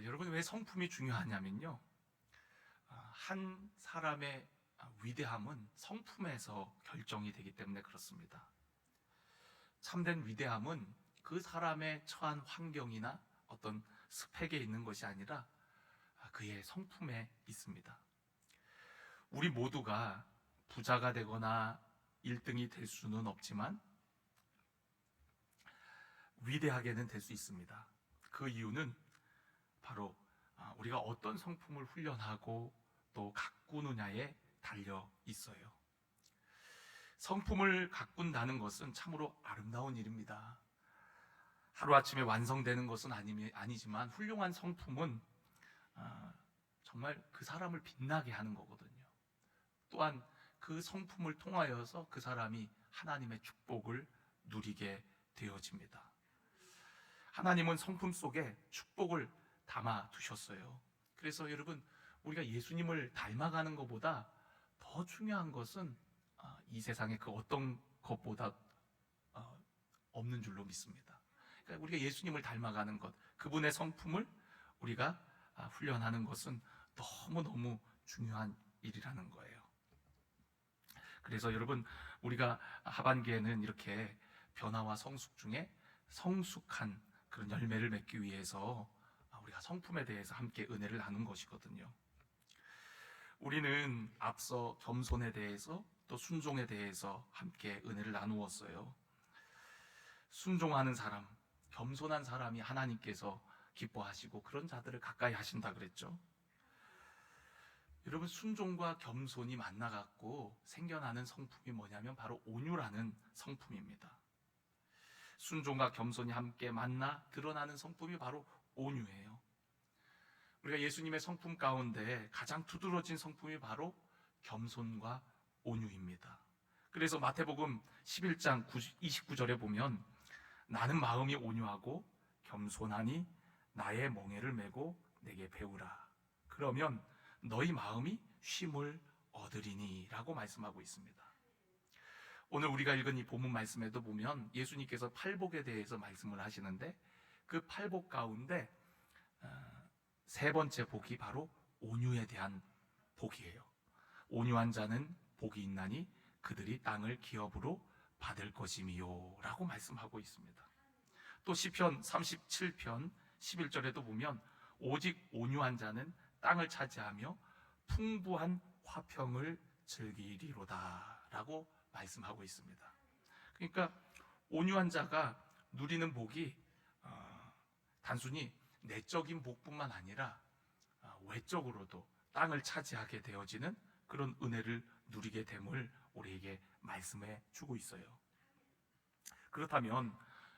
여러분, 왜 성품이 중요하냐면요, 한 사람의 위대함은 성품에서 결정이 되기 때문에 그렇습니다. 참된 위대함은 그 사람의 처한 환경이나 어떤 스펙에 있는 것이 아니라 그의 성품에 있습니다. 우리 모두가 부자가 되거나 1등이 될 수는 없지만 위대하게는 될 수 있습니다. 그 이유는 바로 우리가 어떤 성품을 훈련하고 또 가꾸느냐에 달려 있어요. 성품을 가꾼다는 것은 참으로 아름다운 일입니다. 하루아침에 완성되는 것은 아니지만 훌륭한 성품은 정말 그 사람을 빛나게 하는 거거든요. 또한 그 성품을 통하여서 그 사람이 하나님의 축복을 누리게 되어집니다. 하나님은 성품 속에 축복을 담아 두셨어요. 그래서 여러분, 우리가 예수님을 닮아가는 것보다 더 중요한 것은 이 세상의 그 어떤 것보다 없는 줄로 믿습니다. 그러니까 우리가 예수님을 닮아가는 것, 그분의 성품을 우리가 훈련하는 것은 너무너무 중요한 일이라는 거예요. 그래서 여러분, 우리가 하반기에는 이렇게 변화와 성숙 중에 성숙한 그런 열매를 맺기 위해서 우리가 성품에 대해서 함께 은혜를 나눈 것이거든요. 우리는 앞서 겸손에 대해서 또 순종에 대해서 함께 은혜를 나누었어요. 순종하는 사람, 겸손한 사람이 하나님께서 기뻐하시고 그런 자들을 가까이 하신다 그랬죠. 여러분, 순종과 겸손이 만나갖고 생겨나는 성품이 뭐냐면 바로 온유라는 성품입니다. 순종과 겸손이 함께 만나 드러나는 성품이 바로 온유예요. 우리가 예수님의 성품 가운데 가장 두드러진 성품이 바로 겸손과 온유입니다. 그래서 마태복음 11장 29절에 보면 나는 마음이 온유하고 겸손하니 나의 멍에를 메고 내게 배우라. 그러면 너희 마음이 쉼을 얻으리니 라고 말씀하고 있습니다. 오늘 우리가 읽은 이 본문 말씀에도 보면 예수님께서 팔복에 대해서 말씀을 하시는데 그 팔복 가운데 세 번째 복이 바로 온유에 대한 복이에요. 온유한 자는 복이 있나니 그들이 땅을 기업으로 받을 것이미요 라고 말씀하고 있습니다. 또 시편 37편 11절에도 보면 오직 온유한 자는 땅을 차지하며 풍부한 화평을 즐기리로다 라고 말씀하고 있습니다. 그러니까 온유한 자가 누리는 복이 단순히 내적인 복뿐만 아니라 외적으로도 땅을 차지하게 되어지는 그런 은혜를 누리게 됨을 우리에게 말씀해 주고 있어요. 그렇다면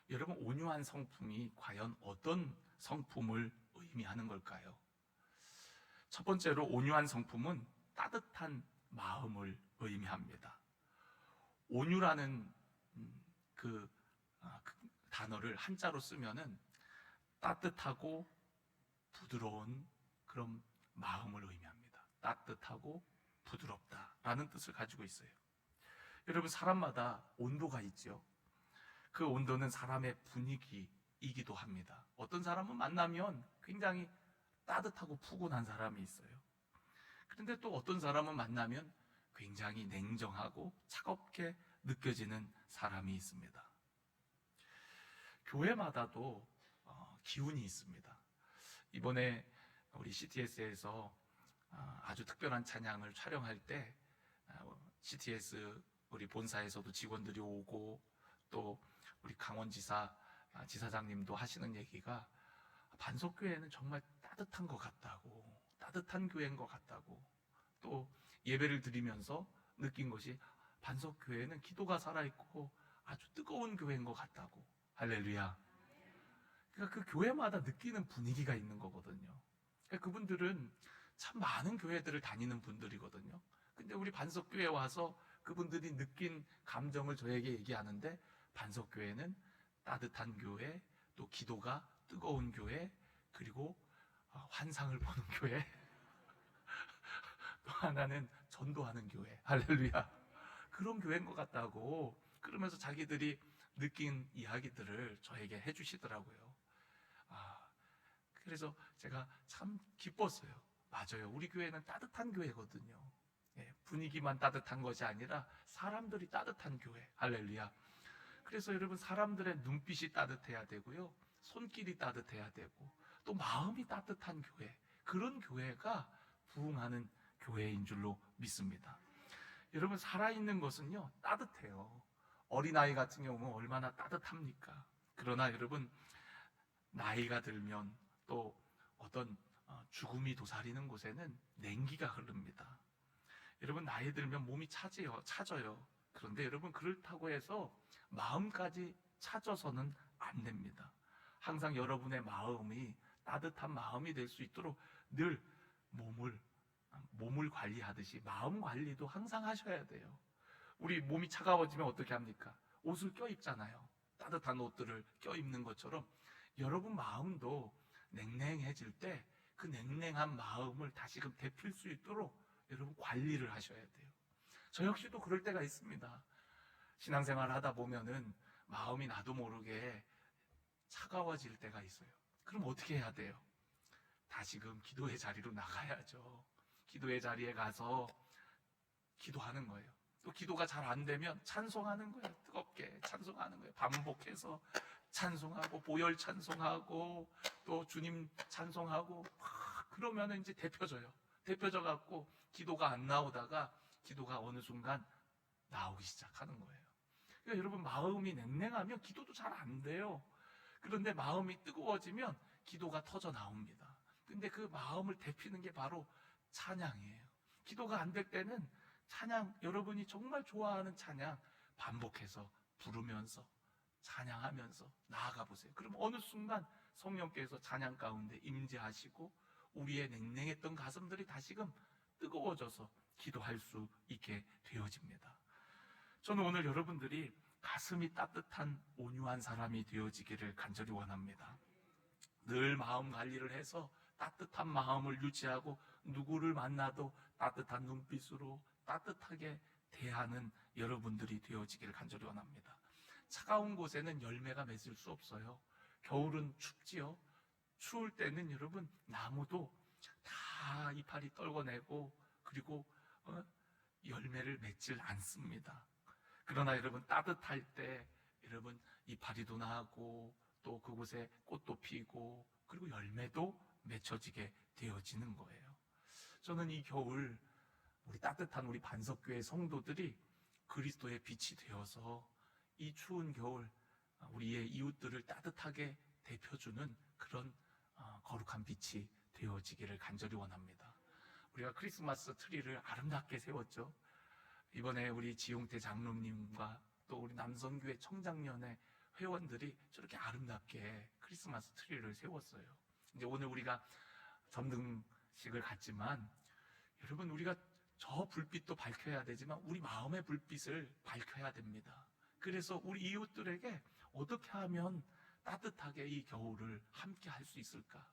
여러분, 온유한 성품이 과연 어떤 성품을 의미하는 걸까요? 첫 번째로 온유한 성품은 따뜻한 마음을 의미합니다. 온유라는 그 단어를 한자로 쓰면은 따뜻하고 부드러운 그런 마음을 의미합니다. 따뜻하고 부드럽다라는 뜻을 가지고 있어요. 여러분, 사람마다 온도가 있죠. 그 온도는 사람의 분위기이기도 합니다. 어떤 사람은 만나면 굉장히 따뜻하고 푸근한 사람이 있어요. 그런데 또 어떤 사람은 만나면 굉장히 냉정하고 차갑게 느껴지는 사람이 있습니다. 교회마다도 기운이 있습니다. 이번에 우리 CTS에서 아주 특별한 찬양을 촬영할 때 CTS 우리 본사에서도 직원들이 오고 또 우리 강원지사 지사장님도 하시는 얘기가 반석교회는 정말 따뜻한 것 같다고, 따뜻한 교회인 것 같다고, 또 예배를 드리면서 느낀 것이 반석교회는 기도가 살아있고 아주 뜨거운 교회인 것 같다고. 할렐루야. 그러니까 그 교회마다 느끼는 분위기가 있는 거거든요. 그러니까 그분들은 참 많은 교회들을 다니는 분들이거든요. 근데 우리 반석교회에 와서 그분들이 느낀 감정을 저에게 얘기하는데 반석교회는 따뜻한 교회, 또 기도가 뜨거운 교회, 그리고 환상을 보는 교회, 또 하나는 전도하는 교회. 할렐루야. 그런 교회인 것 같다고 그러면서 자기들이 느낀 이야기들을 저에게 해주시더라고요. 그래서 제가 참 기뻤어요. 맞아요. 우리 교회는 따뜻한 교회거든요. 예, 분위기만 따뜻한 것이 아니라 사람들이 따뜻한 교회. 할렐루야. 그래서 여러분, 사람들의 눈빛이 따뜻해야 되고요, 손길이 따뜻해야 되고, 또 마음이 따뜻한 교회, 그런 교회가 부흥하는 교회인 줄로 믿습니다. 여러분, 살아있는 것은요 따뜻해요. 어린아이 같은 경우는 얼마나 따뜻합니까? 그러나 여러분, 나이가 들면 또 어떤 죽음이 도사리는 곳에는 냉기가 흐릅니다. 여러분, 나이 들면 몸이 차져요. 그런데 여러분, 그렇다고 해서 마음까지 차져서는 안 됩니다. 항상 여러분의 마음이 따뜻한 마음이 될 수 있도록 늘 몸을 관리하듯이 마음 관리도 항상 하셔야 돼요. 우리 몸이 차가워지면 어떻게 합니까? 옷을 껴입잖아요. 따뜻한 옷들을 껴입는 것처럼 여러분 마음도 냉랭해질 때 그 냉랭한 마음을 다시금 데필 수 있도록 여러분 관리를 하셔야 돼요. 저 역시도 그럴 때가 있습니다. 신앙생활을 하다 보면은 마음이 나도 모르게 차가워질 때가 있어요. 그럼 어떻게 해야 돼요? 다시금 기도의 자리로 나가야죠. 기도의 자리에 가서 기도하는 거예요. 또 기도가 잘 안 되면 찬송하는 거예요. 뜨겁게 찬송하는 거예요. 반복해서 찬송하고, 보혈 찬송하고, 또 주님 찬송하고, 그러면 이제 데펴져 갖고 기도가 안 나오다가 기도가 어느 순간 나오기 시작하는 거예요. 그러니까 여러분, 마음이 냉랭하면 기도도 잘 안 돼요. 그런데 마음이 뜨거워지면 기도가 터져 나옵니다. 근데 그 마음을 데피는 게 바로 찬양이에요. 기도가 안 될 때는 찬양, 여러분이 정말 좋아하는 찬양 반복해서 부르면서 찬양하면서 나아가 보세요. 그럼 어느 순간 성령께서 찬양 가운데 임재하시고 우리의 냉랭했던 가슴들이 다시금 뜨거워져서 기도할 수 있게 되어집니다. 저는 오늘 여러분들이 가슴이 따뜻한 온유한 사람이 되어지기를 간절히 원합니다. 늘 마음 관리를 해서 따뜻한 마음을 유지하고 누구를 만나도 따뜻한 눈빛으로 따뜻하게 대하는 여러분들이 되어지기를 간절히 원합니다. 차가운 곳에는 열매가 맺을 수 없어요. 겨울은 춥지요. 추울 때는 여러분, 나무도 다 이파리 떨궈내고 그리고 열매를 맺질 않습니다. 그러나 여러분, 따뜻할 때 여러분 이파리도 나고 또 그곳에 꽃도 피고 그리고 열매도 맺혀지게 되어지는 거예요. 저는 이 겨울 우리 따뜻한 우리 반석교회 성도들이 그리스도의 빛이 되어서 이 추운 겨울 우리의 이웃들을 따뜻하게 데펴주는 그런 거룩한 빛이 되어지기를 간절히 원합니다. 우리가 크리스마스 트리를 아름답게 세웠죠. 이번에 우리 지용태 장로님과 또 우리 남성교회 청장년의 회원들이 저렇게 아름답게 크리스마스 트리를 세웠어요. 이제 오늘 우리가 점등식을 갖지만 여러분, 우리가 저 불빛도 밝혀야 되지만 우리 마음의 불빛을 밝혀야 됩니다. 그래서 우리 이웃들에게 어떻게 하면 따뜻하게 이 겨울을 함께 할 수 있을까?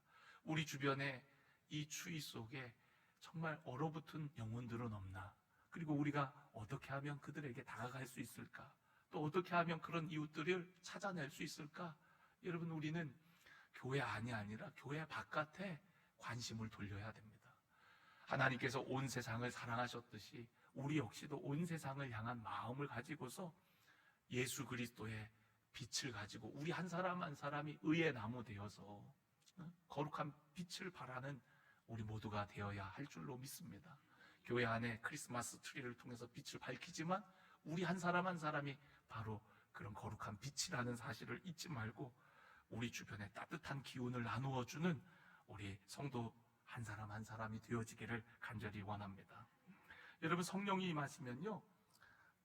우리 주변에 이 추위 속에 정말 얼어붙은 영혼들은 없나? 그리고 우리가 어떻게 하면 그들에게 다가갈 수 있을까? 또 어떻게 하면 그런 이웃들을 찾아낼 수 있을까? 여러분, 우리는 교회 안이 아니라 교회 바깥에 관심을 돌려야 됩니다. 하나님께서 온 세상을 사랑하셨듯이 우리 역시도 온 세상을 향한 마음을 가지고서 예수 그리스도의 빛을 가지고 우리 한 사람 한 사람이 의의 나무 되어서 거룩한 빛을 발하는 우리 모두가 되어야 할 줄로 믿습니다. 교회 안에 크리스마스 트리를 통해서 빛을 밝히지만 우리 한 사람 한 사람이 바로 그런 거룩한 빛이라는 사실을 잊지 말고 우리 주변에 따뜻한 기운을 나누어 주는 우리 성도 한 사람 한 사람이 되어지기를 간절히 원합니다. 여러분, 성령이 임하시면요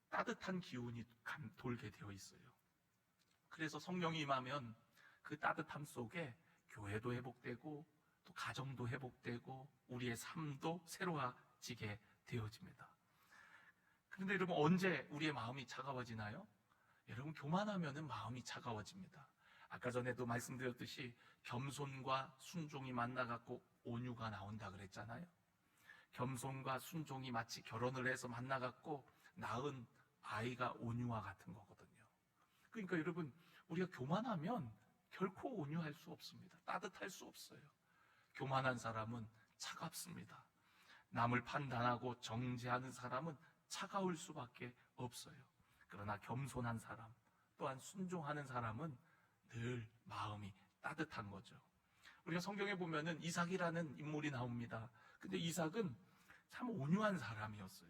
따뜻한 기운이 돌게 되어 있어요. 그래서 성령이 임하면 그 따뜻함 속에 교회도 회복되고 또 가정도 회복되고 우리의 삶도 새로워지게 되어집니다. 그런데 여러분, 언제 우리의 마음이 차가워지나요? 여러분, 교만하면 마음이 차가워집니다. 아까 전에도 말씀드렸듯이 겸손과 순종이 만나갖고 온유가 나온다 그랬잖아요. 겸손과 순종이 마치 결혼을 해서 만나갖고 낳은 아이가 온유와 같은 거거든요. 그러니까 여러분, 우리가 교만하면 결코 온유할 수 없습니다. 따뜻할 수 없어요. 교만한 사람은 차갑습니다. 남을 판단하고 정죄하는 사람은 차가울 수밖에 없어요. 그러나 겸손한 사람, 또한 순종하는 사람은 늘 마음이 따뜻한 거죠. 우리가 성경에 보면은 이삭이라는 인물이 나옵니다. 근데 이삭은 참 온유한 사람이었어요.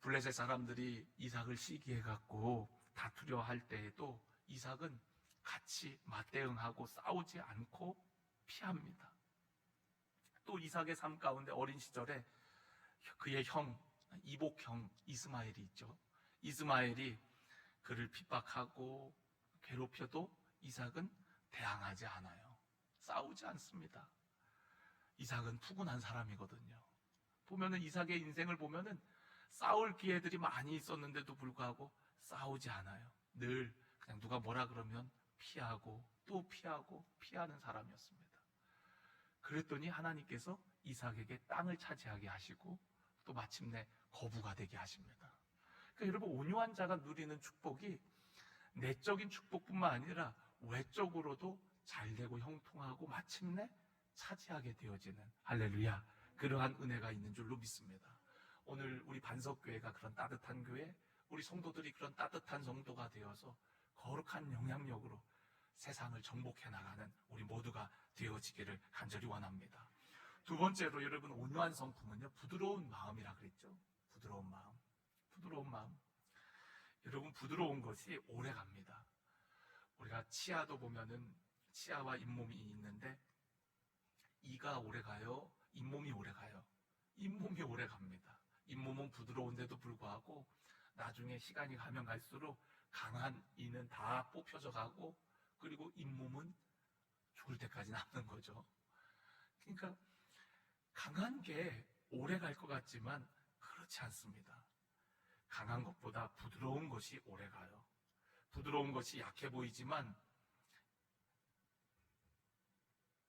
블레셋 사람들이 이삭을 시기해갖고 다투려 할 때에도 이삭은 같이 맞대응하고 싸우지 않고 피합니다. 또 이삭의 삶 가운데 어린 시절에 그의 형, 이복형 이스마엘이 있죠. 이스마엘이 그를 핍박하고 괴롭혀도 이삭은 대항하지 않아요. 싸우지 않습니다. 이삭은 푸근한 사람이거든요. 보면은 이삭의 인생을 보면은 싸울 기회들이 많이 있었는데도 불구하고 싸우지 않아요. 늘 그냥 누가 뭐라 그러면 피하고 또 피하고 피하는 사람이었습니다. 그랬더니 하나님께서 이삭에게 땅을 차지하게 하시고 또 마침내 거부가 되게 하십니다. 그러니까 여러분, 온유한 자가 누리는 축복이 내적인 축복뿐만 아니라 외적으로도 잘되고 형통하고 마침내 차지하게 되어지는, 할렐루야, 그러한 은혜가 있는 줄로 믿습니다. 오늘 우리 반석교회가 그런 따뜻한 교회, 우리 성도들이 그런 따뜻한 성도가 되어서 거룩한 영향력으로 세상을 정복해 나가는 우리 모두가 되어지기를 간절히 원합니다. 두 번째로 여러분, 온유한 성품은요, 부드러운 마음이라 그랬죠. 부드러운 마음. 부드러운 마음. 여러분, 부드러운 것이 오래 갑니다. 우리가 치아도 보면은 치아와 잇몸이 있는데 이가 오래 가요? 잇몸이 오래 가요? 잇몸이 오래 갑니다. 잇몸은 부드러운데도 불구하고 나중에 시간이 가면 갈수록 강한 이는 다 뽑혀져 가고, 그리고 잇몸은 죽을 때까지 남는 거죠. 그러니까 강한 게 오래 갈 것 같지만 그렇지 않습니다. 강한 것보다 부드러운 것이 오래 가요. 부드러운 것이 약해 보이지만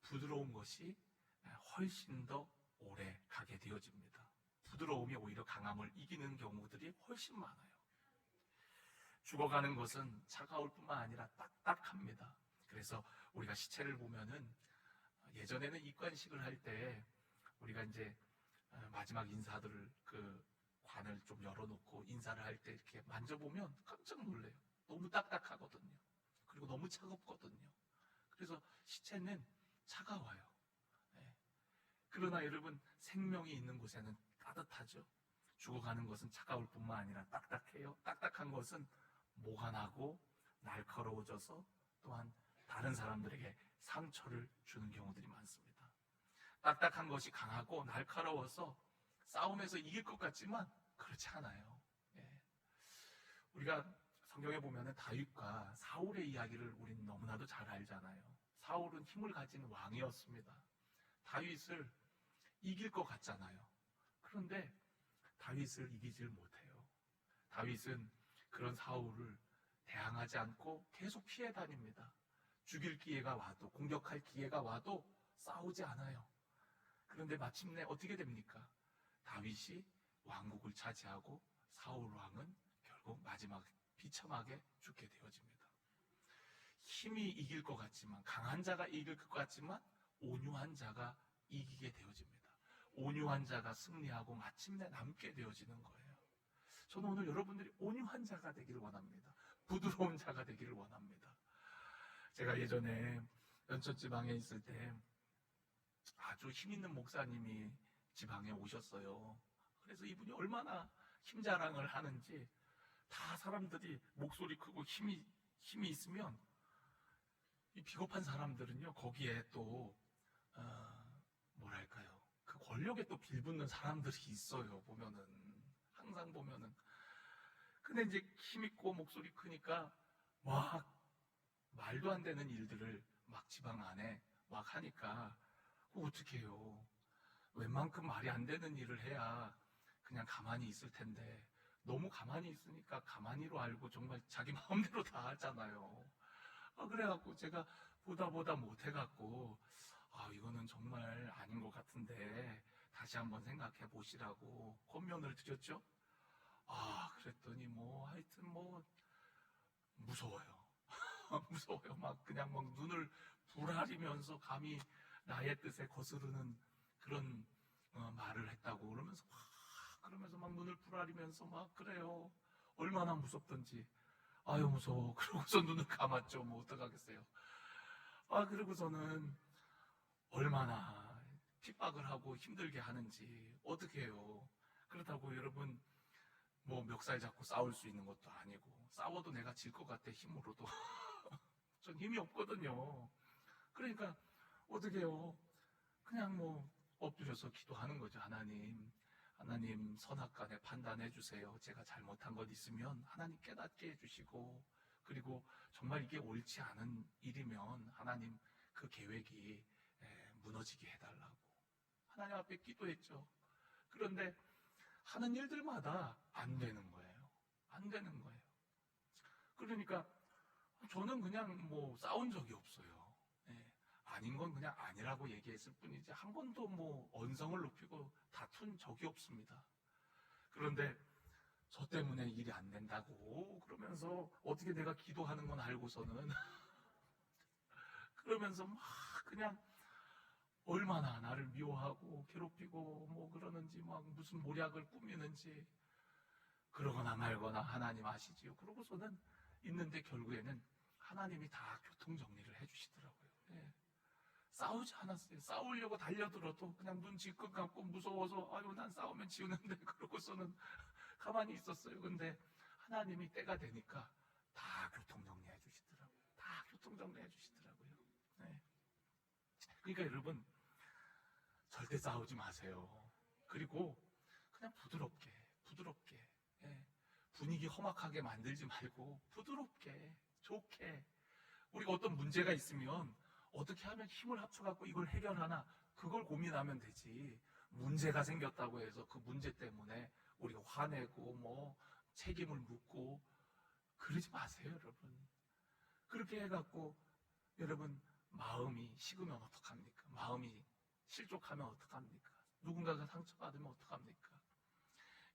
부드러운 것이 훨씬 더 오래 가게 되어집니다. 부드러움이 오히려 강함을 이기는 경우들이 훨씬 많아요. 죽어가는 것은 차가울 뿐만 아니라 딱딱합니다. 그래서 우리가 시체를 보면은, 예전에는 입관식을 할 때 우리가 이제 마지막 인사들을 그 관을 좀 열어놓고 인사를 할 때 이렇게 만져보면 깜짝 놀래요. 너무 딱딱하거든요. 그리고 너무 차갑거든요. 그래서 시체는 차가워요. 네. 그러나 여러분, 생명이 있는 곳에는 따뜻하죠. 죽어가는 것은 차가울 뿐만 아니라 딱딱해요. 딱딱한 것은 모가 나고 날카로워져서 또한 다른 사람들에게 상처를 주는 경우들이 많습니다. 딱딱한 것이 강하고 날카로워서 싸움에서 이길 것 같지만 그렇지 않아요. 예. 우리가 성경에 보면 다윗과 사울의 이야기를 우리는 너무나도 잘 알잖아요. 사울은 힘을 가진 왕이었습니다. 다윗을 이길 것 같잖아요. 그런데 다윗을 이기질 못해요. 다윗은 그런 사울을 대항하지 않고 계속 피해 다닙니다. 죽일 기회가 와도, 공격할 기회가 와도 싸우지 않아요. 그런데 마침내 어떻게 됩니까? 다윗이 왕국을 차지하고 사울 왕은 결국 마지막 비참하게 죽게 되어집니다. 힘이 이길 것 같지만, 강한 자가 이길 것 같지만 온유한 자가 이기게 되어집니다. 온유한 자가 승리하고 마침내 남게 되어지는 거예요. 저는 오늘 여러분들이 온유한 자가 되기를 원합니다. 부드러운 자가 되기를 원합니다. 제가 예전에 연천 지방에 있을 때 아주 힘 있는 목사님이 지방에 오셨어요. 그래서 이분이 얼마나 힘 자랑을 하는지, 다 사람들이 목소리 크고 힘이 있으면 이 비겁한 사람들은요, 거기에 또 뭐랄까요, 그 권력에 또 빌붙는 사람들이 있어요. 보면은 항상 보면은. 근데 이제 힘 있고 목소리 크니까 막 말도 안 되는 일들을 막 지방 안에 막 하니까 어떻게 해요? 웬만큼 말이 안 되는 일을 해야 그냥 가만히 있을 텐데, 너무 가만히 있으니까 가만히로 알고 정말 자기 마음대로 다 하잖아요. 그래갖고 제가 보다 못해갖고, 이거는 정말 아닌 것 같은데 다시 한번 생각해 보시라고 권면을 드렸죠. 그랬더니 하여튼 무서워요. 무서워요. 막 그냥 막 눈을 부라리면서 감히 나의 뜻에 거스르는 그런 말을 했다고 그러면서 막 눈을 부라리면서 막 그래요. 얼마나 무섭던지. 아유 무서워. 그러고서 눈을 감았죠. 뭐 어떡하겠어요. 그러고서는 얼마나 핍박을 하고 힘들게 하는지 어떻게 해요. 그렇다고 여러분 뭐 멱살 잡고 싸울 수 있는 것도 아니고, 싸워도 내가 질 것 같아 힘으로도. 전 힘이 없거든요. 그러니까 어떻게 해요. 그냥 뭐 엎드려서 기도하는 거죠. 하나님 선악간에 판단해 주세요. 제가 잘못한 것 있으면 하나님 깨닫게 해주시고, 그리고 정말 이게 옳지 않은 일이면 하나님 그 계획이 무너지게 해달라고 하나님 앞에 기도했죠. 그런데 하는 일들마다 안 되는 거예요. 안 되는 거예요. 그러니까 저는 그냥 뭐 싸운 적이 없어요. 아닌 건 그냥 아니라고 얘기했을 뿐이지 한 번도 뭐 언성을 높이고 다툰 적이 없습니다. 그런데 저 때문에 일이 안 된다고 그러면서 어떻게 내가 기도하는 건 알고서는 그러면서 막 그냥 얼마나 나를 미워하고 괴롭히고 뭐 그러는지, 막 무슨 모략을 꾸미는지. 그러거나 말거나 하나님 아시지요. 그러고서는 있는데 결국에는 하나님이 다 교통정리를 해주시더라고요. 싸우지 않았어요. 싸우려고 달려들어도 그냥 눈 질끈 감고 무서워서 아유 난 싸우면 지우는데 그러고서는 가만히 있었어요. 근데 하나님이 때가 되니까 다 교통정리해 주시더라고요. 다 교통정리해 주시더라고요. 그러니까 여러분 절대 싸우지 마세요. 그리고 그냥 부드럽게 분위기 험악하게 만들지 말고 부드럽게 좋게, 우리가 어떤 문제가 있으면 어떻게 하면 힘을 합쳐갖고 이걸 해결하나 그걸 고민하면 되지, 문제가 생겼다고 해서 그 문제 때문에 우리가 화내고 뭐 책임을 묻고 그러지 마세요. 여러분 그렇게 해갖고 여러분 마음이 식으면 어떡합니까? 마음이 실족하면 어떡합니까? 누군가가 상처받으면 어떡합니까?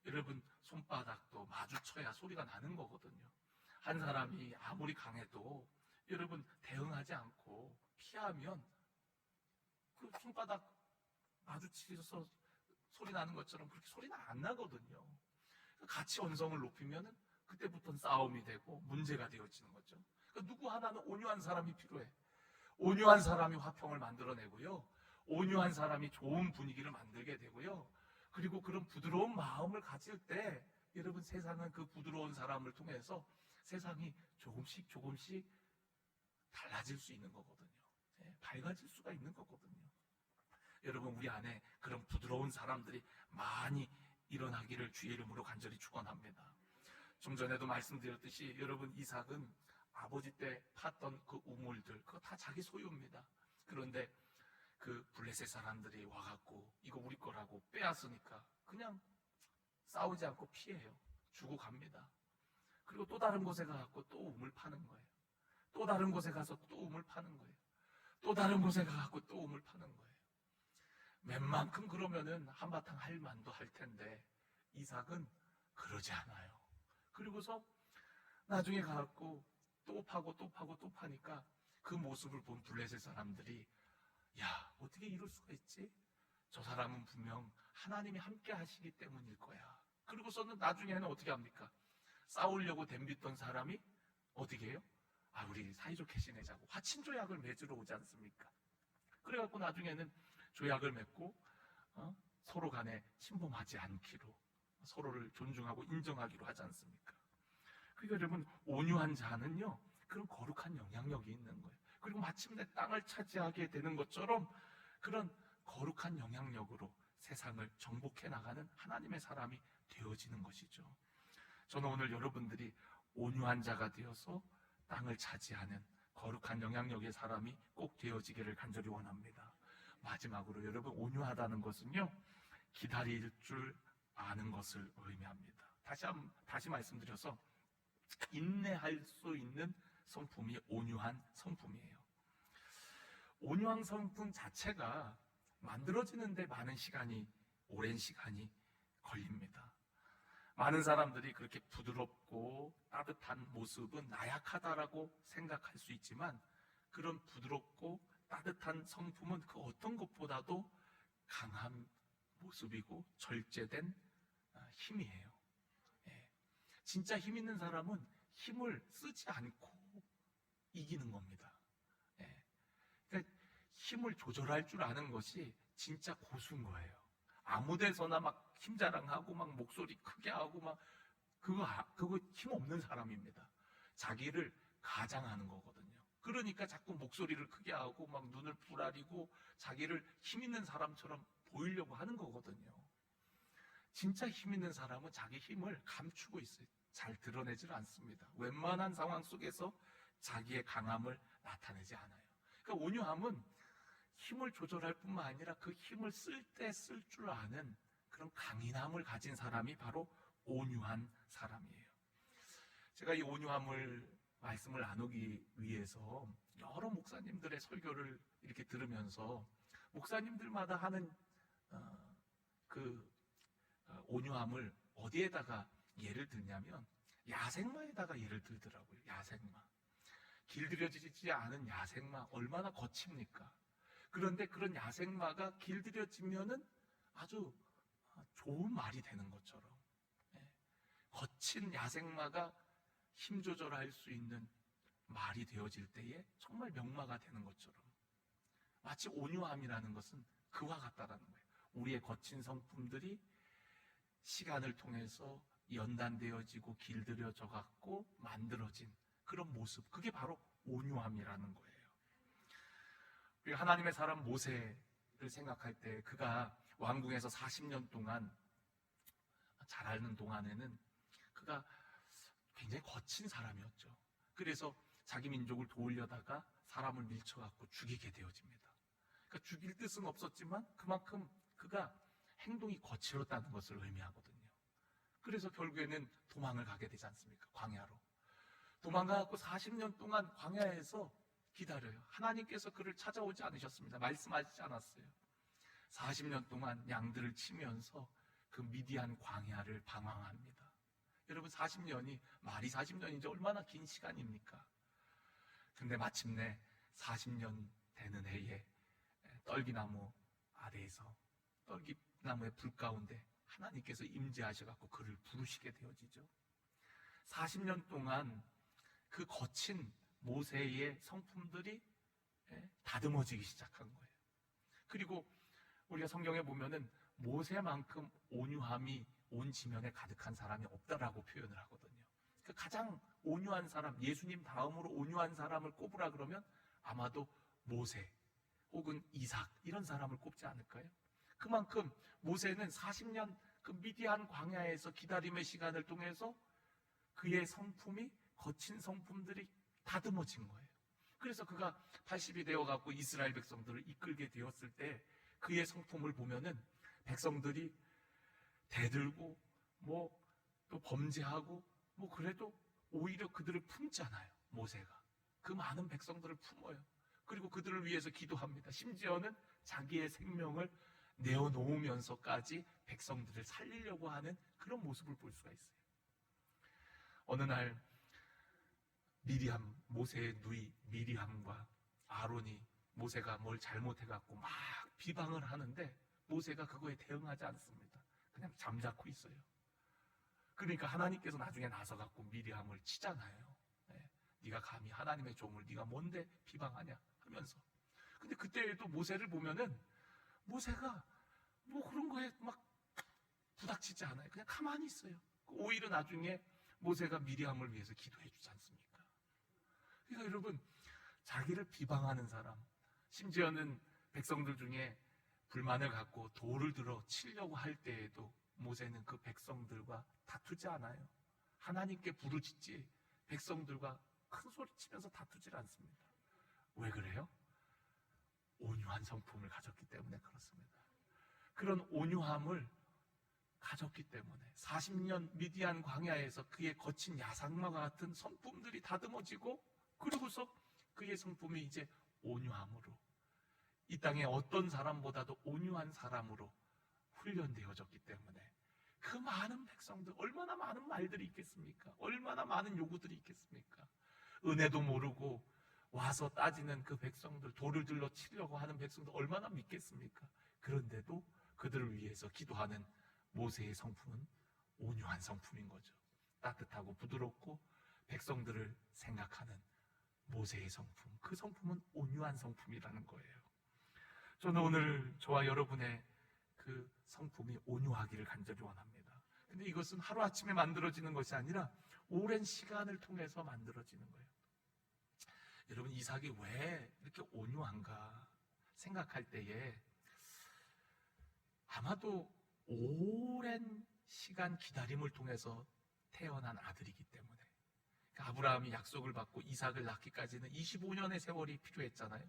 여러분 손바닥도 마주쳐야 소리가 나는 거거든요. 한 사람이 아무리 강해도 여러분 대응하지 않고 피하면 그 손바닥 마주치셔서 소리 나는 것처럼 그렇게 소리는 안 나거든요. 같이 언성을 높이면 그때부터는 싸움이 되고 문제가 되어지는 거죠. 그러니까 누구 하나는 온유한 사람이 필요해. 온유한 사람이 화평을 만들어내고요, 온유한 사람이 좋은 분위기를 만들게 되고요, 그리고 그런 부드러운 마음을 가질 때 여러분 세상은 그 부드러운 사람을 통해서 세상이 조금씩 달라질 수 있는 거거든요. 밝아질 수가 있는 거거든요. 여러분 우리 안에 그런 부드러운 사람들이 많이 일어나기를 주의 이름으로 간절히 축원합니다. 좀 전에도 말씀드렸듯이 여러분 이삭은 아버지 때 팠던 그 우물들 그거 다 자기 소유입니다. 그런데 그 블레셋 사람들이 와갖고 이거 우리 거라고 빼앗으니까 그냥 싸우지 않고 피해요. 주고 갑니다. 그리고 또 다른 곳에 가갖고 또 우물 파는 거예요. 또 다른 곳에 가서 또 우물 파는 거예요. 또 다른 곳에 가갖고 또 우물 파는 거예요. 웬만큼 그러면은 한바탕 할 만도 할 텐데 이삭은 그러지 않아요. 그리고서 나중에 가갖고 또 파고 또 파고 또 파니까 그 모습을 본 블레셋 사람들이 야 어떻게 이럴 수가 있지? 저 사람은 분명 하나님이 함께 하시기 때문일 거야. 그리고서는 나중에는 어떻게 합니까? 싸우려고 덤비던 사람이 어떻게 해요? 우리 사이좋게 지내자고 화친조약을 맺으러 오지 않습니까? 그래갖고 나중에는 조약을 맺고 서로 간에 침범하지 않기로, 서로를 존중하고 인정하기로 하지 않습니까? 그러니까 여러분 온유한 자는요 그런 거룩한 영향력이 있는 거예요. 그리고 마침내 땅을 차지하게 되는 것처럼 그런 거룩한 영향력으로 세상을 정복해 나가는 하나님의 사람이 되어지는 것이죠. 저는 오늘 여러분들이 온유한 자가 되어서 땅을 차지하는 거룩한 영향력의 사람이 꼭 되어지기를 간절히 원합니다. 마지막으로 여러분 온유하다는 것은요 기다릴 줄 아는 것을 의미합니다. 다시 말씀드려서 인내할 수 있는 성품이 온유한 성품이에요. 온유한 성품 자체가 만들어지는데 오랜 시간이 걸립니다. 많은 사람들이 그렇게 부드럽고 따뜻한 모습은 나약하다라고 생각할 수 있지만 그런 부드럽고 따뜻한 성품은 그 어떤 것보다도 강한 모습이고 절제된 힘이에요. 예. 진짜 힘 있는 사람은 힘을 쓰지 않고 이기는 겁니다. 예. 그러니까 힘을 조절할 줄 아는 것이 진짜 고수인 거예요. 아무 데서나 막 힘 자랑하고 막 목소리 크게 하고 막 그거 힘 없는 사람입니다. 자기를 가장하는 거거든요. 그러니까 자꾸 목소리를 크게 하고 막 눈을 부라리고 자기를 힘 있는 사람처럼 보이려고 하는 거거든요. 진짜 힘 있는 사람은 자기 힘을 감추고 있어요. 잘 드러내질 않습니다. 웬만한 상황 속에서 자기의 강함을 나타내지 않아요. 그러니까 온유함은 힘을 조절할 뿐만 아니라 그 힘을 쓸 때 쓸 줄 아는 그런 강인함을 가진 사람이 바로 온유한 사람이에요. 제가 이 온유함을 말씀을 나누기 위해서 여러 목사님들의 설교를 이렇게 들으면서 목사님들마다 하는 온유함을 어디에다가 예를 들냐면 야생마에다가 예를 들더라고요. 야생마. 길들여지지 않은 야생마 얼마나 거칩니까? 그런데 그런 야생마가 길들여지면은 아주 좋은 말이 되는 것처럼, 거친 야생마가 힘 조절할 수 있는 말이 되어질 때에 정말 명마가 되는 것처럼, 마치 온유함이라는 것은 그와 같다라는 거예요. 우리의 거친 성품들이 시간을 통해서 연단되어지고 길들여져 갖고 만들어진 그런 모습, 그게 바로 온유함이라는 거예요. 하나님의 사람 모세를 생각할 때 그가 왕궁에서 40년 동안 자라는 동안에는 그가 굉장히 거친 사람이었죠. 그래서 자기 민족을 도우려다가 사람을 밀쳐갖고 죽이게 되어집니다. 그러니까 죽일 뜻은 없었지만 그만큼 그가 행동이 거칠었다는 것을 의미하거든요. 그래서 결국에는 도망을 가게 되지 않습니까? 광야로. 도망가갖고 40년 동안 광야에서 기다려요. 하나님께서 그를 찾아오지 않으셨습니다. 말씀하시지 않았어요. 40년 동안 양들을 치면서 그 미디안 광야를 방황합니다. 여러분, 40년이 말이 40년인지 얼마나 긴 시간입니까? 근데 마침내 40년 되는 해에 떨기나무 아래에서, 떨기나무의 불 가운데 하나님께서 임재하셔갖고 그를 부르시게 되어지죠. 40년 동안 그 거친 모세의 성품들이 다듬어지기 시작한 거예요. 그리고 우리가 성경에 보면은 모세만큼 온유함이 온 지면에 가득한 사람이 없다라고 표현을 하거든요. 그 가장 온유한 사람, 예수님 다음으로 온유한 사람을 꼽으라 그러면 아마도 모세 혹은 이삭, 이런 사람을 꼽지 않을까요? 그만큼 모세는 40년 그 미디안 광야에서 기다림의 시간을 통해서 그의 성품이, 거친 성품들이 다듬어진 거예요. 그래서 그가 80이 되어갖고 이스라엘 백성들을 이끌게 되었을 때 그의 성품을 보면은 백성들이 대들고 또 범죄하고 그래도 오히려 그들을 품잖아요. 모세가 그 많은 백성들을 품어요. 그리고 그들을 위해서 기도합니다. 심지어는 자기의 생명을 내어놓으면서까지 백성들을 살리려고 하는 그런 모습을 볼 수가 있어요. 어느 날 모세의 누이 미리암과 아론이 모세가 뭘 잘못해갖고 막 비방을 하는데 모세가 그거에 대응하지 않습니다. 그냥 잠자코 있어요. 그러니까 하나님께서 나중에 나서갖고 미리암을 치잖아요. 네가 감히 하나님의 종을 네가 뭔데 비방하냐 하면서. 근데 그때에도 모세를 보면은 모세가 그런 거에 막 부닥치지 않아요. 그냥 가만히 있어요. 오히려 나중에 모세가 미리암을 위해서 기도해 주지 않습니까? 그러니까 여러분, 자기를 비방하는 사람, 심지어는 백성들 중에 불만을 갖고 돌을 들어 치려고 할 때에도 모세는 그 백성들과 다투지 않아요. 하나님께 부르짖지 백성들과 큰 소리 치면서 다투질 않습니다. 왜 그래요? 온유한 성품을 가졌기 때문에 그렇습니다. 그런 온유함을 가졌기 때문에 40년 미디안 광야에서 그의 거친 야상마와 같은 성품들이 다듬어지고, 그러고서 그의 성품이 이제 온유함으로, 이 땅에 어떤 사람보다도 온유한 사람으로 훈련되어졌기 때문에 그 많은 백성들, 얼마나 많은 말들이 있겠습니까? 얼마나 많은 요구들이 있겠습니까? 은혜도 모르고 와서 따지는 그 백성들, 돌을 들러 치려고 하는 백성들 얼마나 믿겠습니까? 그런데도 그들을 위해서 기도하는 모세의 성품은 온유한 성품인 거죠. 따뜻하고 부드럽고 백성들을 생각하는 모세의 성품, 그 성품은 온유한 성품이라는 거예요. 저는 오늘 저와 여러분의 그 성품이 온유하기를 간절히 원합니다. 근데 이것은 하루아침에 만들어지는 것이 아니라 오랜 시간을 통해서 만들어지는 거예요. 여러분, 이삭이 왜 이렇게 온유한가 생각할 때에 아마도 오랜 시간 기다림을 통해서 태어난 아들이기 때문에, 그러니까 아브라함이 약속을 받고 이삭을 낳기까지는 25년의 세월이 필요했잖아요.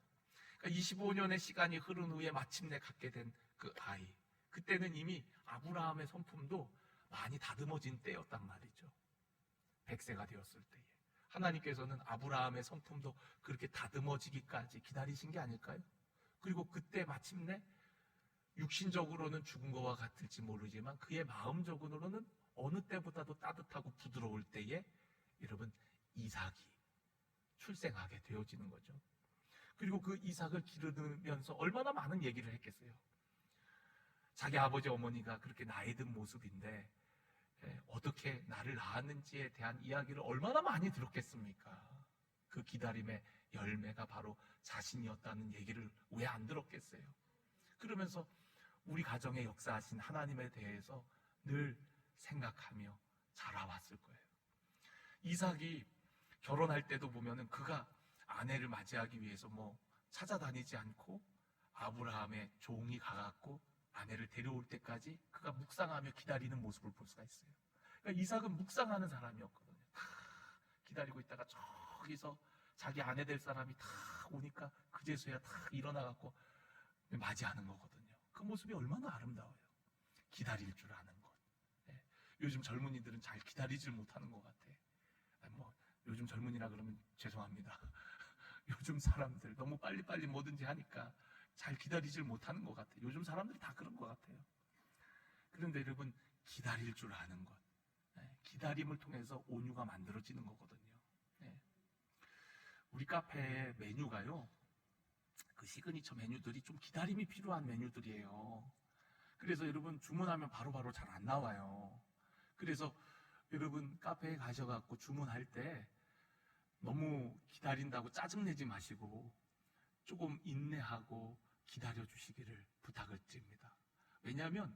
그러니까 25년의 시간이 흐른 후에 마침내 갖게 된 그 아이, 그때는 이미 아브라함의 성품도 많이 다듬어진 때였단 말이죠. 100세가 되었을 때에 하나님께서는 아브라함의 성품도 그렇게 다듬어지기까지 기다리신 게 아닐까요? 그리고 그때 마침내 육신적으로는 죽은 것과 같을지 모르지만 그의 마음적으로는 어느 때보다도 따뜻하고 부드러울 때에 여러분, 이삭이 출생하게 되어지는 거죠. 그리고 그 이삭을 기르면서 얼마나 많은 얘기를 했겠어요. 자기 아버지 어머니가 그렇게 나이 든 모습인데 어떻게 나를 낳았는지에 대한 이야기를 얼마나 많이 들었겠습니까? 그 기다림의 열매가 바로 자신이었다는 얘기를 왜 안 들었겠어요? 그러면서 우리 가정의 역사하신 하나님에 대해서 늘 생각하며 자라왔을 거예요. 이삭이 결혼할 때도 보면은 그가 아내를 맞이하기 위해서 찾아다니지 않고 아브라함의 종이 가갖고 아내를 데려올 때까지 그가 묵상하며 기다리는 모습을 볼 수가 있어요. 그러니까 이삭은 묵상하는 사람이었거든요. 다 기다리고 있다가 저기서 자기 아내 될 사람이 다 오니까 그제서야 다 일어나갖고 맞이하는 거거든요. 그 모습이 얼마나 아름다워요. 기다릴 줄 아는 것. 요즘 젊은이들은 잘 기다리질 못하는 것 같아. 요즘 젊은이라 그러면 죄송합니다. 요즘 사람들 너무 빨리빨리 뭐든지 하니까 잘 기다리질 못하는 것 같아요. 요즘 사람들이 다 그런 것 같아요. 그런데 여러분, 기다릴 줄 아는 것, 기다림을 통해서 온유가 만들어지는 거거든요. 우리 카페의 메뉴가요, 그 시그니처 메뉴들이 좀 기다림이 필요한 메뉴들이에요. 그래서 여러분, 주문하면 바로바로 잘 안 나와요. 그래서 여러분, 카페에 가셔갖고 주문할 때 너무 기다린다고 짜증내지 마시고 조금 인내하고 기다려 주시기를 부탁을 드립니다. 왜냐하면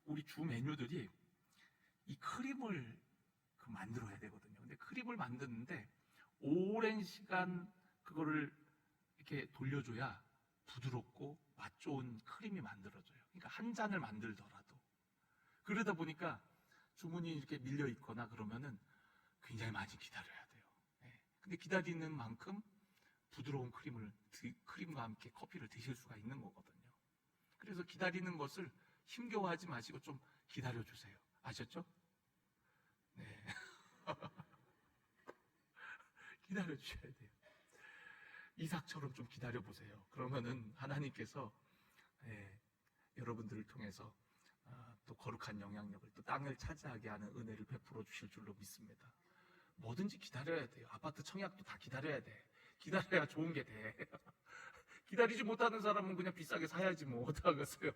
우리 주 메뉴들이 이 크림을 만들어야 되거든요. 근데 크림을 만드는데 오랜 시간 그거를 이렇게 돌려줘야 부드럽고 맛 좋은 크림이 만들어져요. 그러니까 한 잔을 만들더라도. 그러다 보니까 주문이 이렇게 밀려 있거나 그러면은 굉장히 많이 기다려야 돼요. 근데 기다리는 만큼 부드러운 크림과 함께 커피를 드실 수가 있는 거거든요. 그래서 기다리는 것을 힘겨워하지 마시고 좀 기다려주세요. 아셨죠? 네. 기다려주셔야 돼요. 이삭처럼 좀 기다려보세요. 그러면은 하나님께서 여러분들을 통해서 또 거룩한 영향력을, 또 땅을 차지하게 하는 은혜를 베풀어 주실 줄로 믿습니다. 뭐든지 기다려야 돼요. 아파트 청약도 다 기다려야 돼. 기다려야 좋은 게 돼. 기다리지 못하는 사람은 그냥 비싸게 사야지 뭐 어떡하겠어요.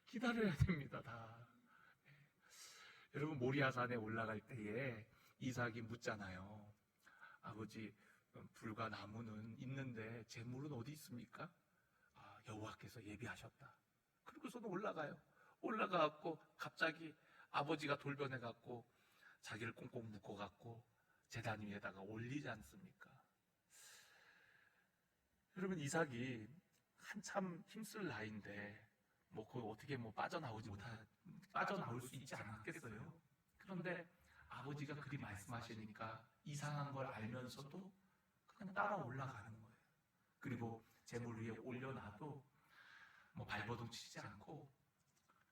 기다려야 됩니다. 다. 여러분, 모리아산에 올라갈 때에 이삭이 묻잖아요. 아버지, 불과 나무는 있는데 재물은 어디 있습니까? 여호와께서 예비하셨다. 그리고서는 올라가갖고 갑자기 아버지가 돌변해갖고 자기를 꽁꽁 묶어갖고 제단 위에다가 올리지 않습니까? 여러분, 이삭이 한참 힘쓸 나이인데 그걸 어떻게 빠져나올 수 있지 않았겠어요? 그런데 아버지가 그리 말씀하시니까 이상한 걸 알면서도 그냥 따라 올라가는 거예요. 그리고 재물 위에 올려놔도 발버둥 치지 않고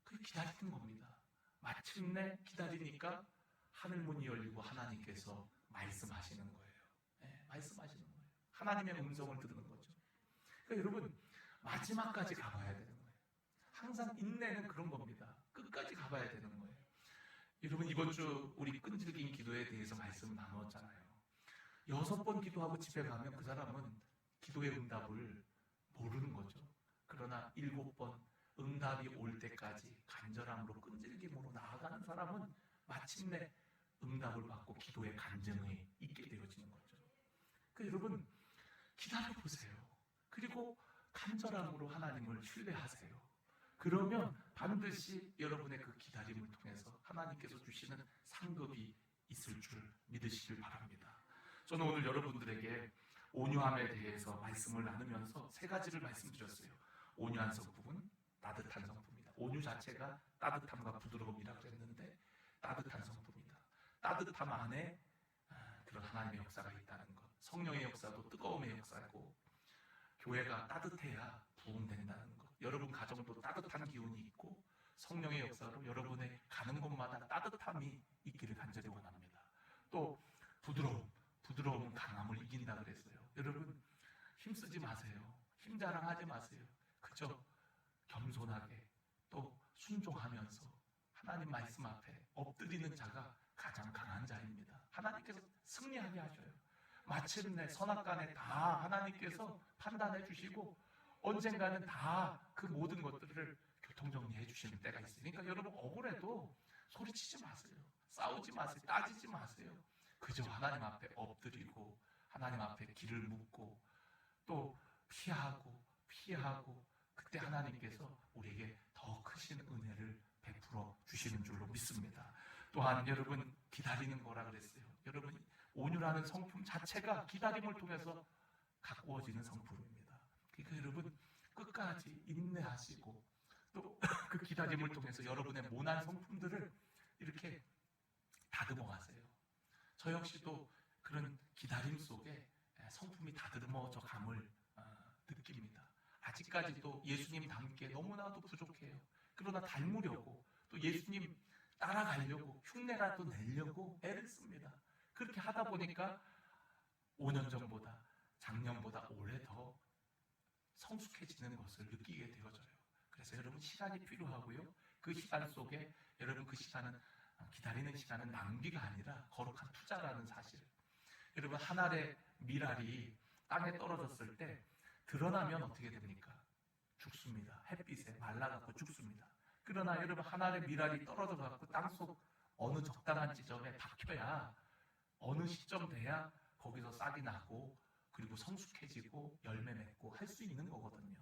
그냥 기다리는 겁니다. 마침내 기다리니까 하늘문이 열리고 하나님께서 말씀하시는 거예요. 말씀하시는 거예요. 하나님의 음성을 듣는 거죠. 그러니까 여러분, 마지막까지 가봐야 되는 거예요. 항상 인내는 그런 겁니다. 끝까지 가봐야 되는 거예요. 여러분, 이번 주 우리 끈질긴 기도에 대해서 말씀 나눴잖아요. 6번 기도하고 집에 가면 그 사람은 기도의 응답을 모르는 거죠. 그러나 7번 응답이 올 때까지 간절함으로 끈질김으로 나아가는 사람은 마침내 응답을 받고 기도의 간증이 있게 되어지는 거죠. 여러분 기다려보세요. 그리고 간절함으로 하나님을 신뢰하세요. 그러면 반드시 여러분의 그 기다림을 통해서 하나님께서 주시는 상급이 있을 줄 믿으시길 바랍니다. 저는 오늘 여러분들에게 온유함에 대해서 말씀을 나누면서 3가지를 말씀드렸어요. 온유한 성품은 따뜻한 성품이다. 온유 자체가 따뜻함과 부드러움이라고 그랬는데 따뜻한 성품이다. 따뜻함 안에 그런 하나님의 역사가 있다는 것. 성령의 역사도 뜨거움의 역사고 교회가 따뜻해야 부흥된다는 것. 여러분 가정도 따뜻한 기운이 있고 성령의 역사로 여러분의 가는 곳마다 따뜻함이 있기를 간절히 원합니다. 또 부드러움은 강함을 이긴다 그랬어요. 여러분 힘쓰지 마세요. 힘 자랑하지 마세요. 그저 겸손하게 또 순종하면서 하나님 말씀 앞에 엎드리는 자가 가장 강한 자입니다. 하나님께서 승리하게 하셔요. 마침내 선악간에 다 하나님께서 판단해 주시고 언젠가는 다 그 모든 것들을 교통정리해 주시는 때가 있어요. 그러니까 여러분 억울해도 소리치지 마세요. 싸우지 마세요. 따지지 마세요. 그저 하나님 앞에 엎드리고 하나님 앞에 길을 묻고 또 피하고 그때 하나님께서 우리에게 더 크신 은혜를 베풀어 주시는 줄로 믿습니다. 또한 여러분 기다리는 거라 그랬어요. 여러분 온유라는 성품 자체가 기다림을 통해서 가꾸어지는 성품입니다. 그러니까 여러분 끝까지 인내하시고 또 그 기다림을 통해서 여러분의 모난 성품들을 이렇게 다듬어 가세요. 저 역시도 그런 기다림 속에 성품이 다듬어져 감을 느낍니다. 아직까지도 예수님 닮게 너무나도 부족해요. 그러나 닮으려고 또 예수님 따라가려고 흉내라도 내려고 애를 씁니다. 그렇게 하다 보니까 5년 전보다 작년보다 올해 더 성숙해지는 것을 느끼게 되어져요. 그래서 여러분 시간이 필요하고요. 그 시간 속에 여러분 그 시간은 기다리는 시간은 낭비가 아니라 거룩한 투자라는 사실. 여러분 한 알의 밀알이 땅에 떨어졌을 때 드러나면 어떻게 됩니까? 죽습니다. 햇빛에 말라갖고 죽습니다. 그러나 여러분 한 알의 밀알이 떨어져갖고 땅속 어느 적당한 지점에 박혀야 어느 시점 돼야 거기서 싹이 나고 그리고 성숙해지고 열매 맺고 할 수 있는 거거든요.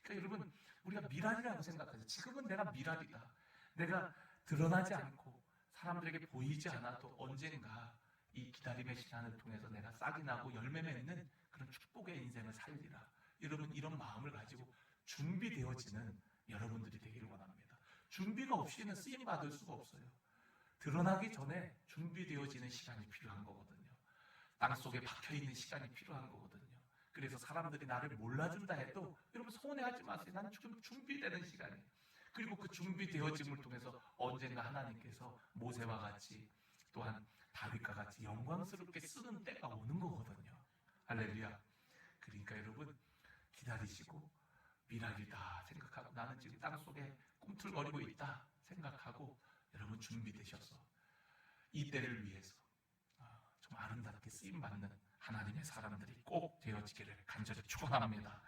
그러니까 여러분 우리가 밀알이라고 생각하죠. 지금은 내가 밀알이다. 내가 드러나지 않고 사람들에게 보이지 않아도 언젠가 이 기다림의 시간을 통해서 내가 싹이 나고 열매 맺는 그런 축복의 인생을 살리라. 여러분 이런 마음을 가지고 준비되어지는 여러분들이 되기를 원합니다. 준비가 없이는 쓰임 받을 수가 없어요. 드러나기 전에 준비되어지는 시간이 필요한 거거든요. 땅속에 박혀있는 시간이 필요한 거거든요. 그래서 사람들이 나를 몰라준다 해도 여러분 서운해하지 마세요. 나는 지금 준비되는 시간이에요. 그리고 그 준비되어짐을 통해서 언젠가 하나님께서 모세와 같이 또한 다윗과 같이 영광스럽게 쓰는 때가 오는 거거든요. 할렐루야. 그러니까 여러분 기다리시고 미랄이다 생각하고 나는 지금 땅속에 꿈틀거리고 있다 생각하고 여러분 준비되셔서 이 때를 위해서 좀 아름답게 쓰임받는 하나님의 사람들이 꼭 되어지기를 간절히 축원합니다.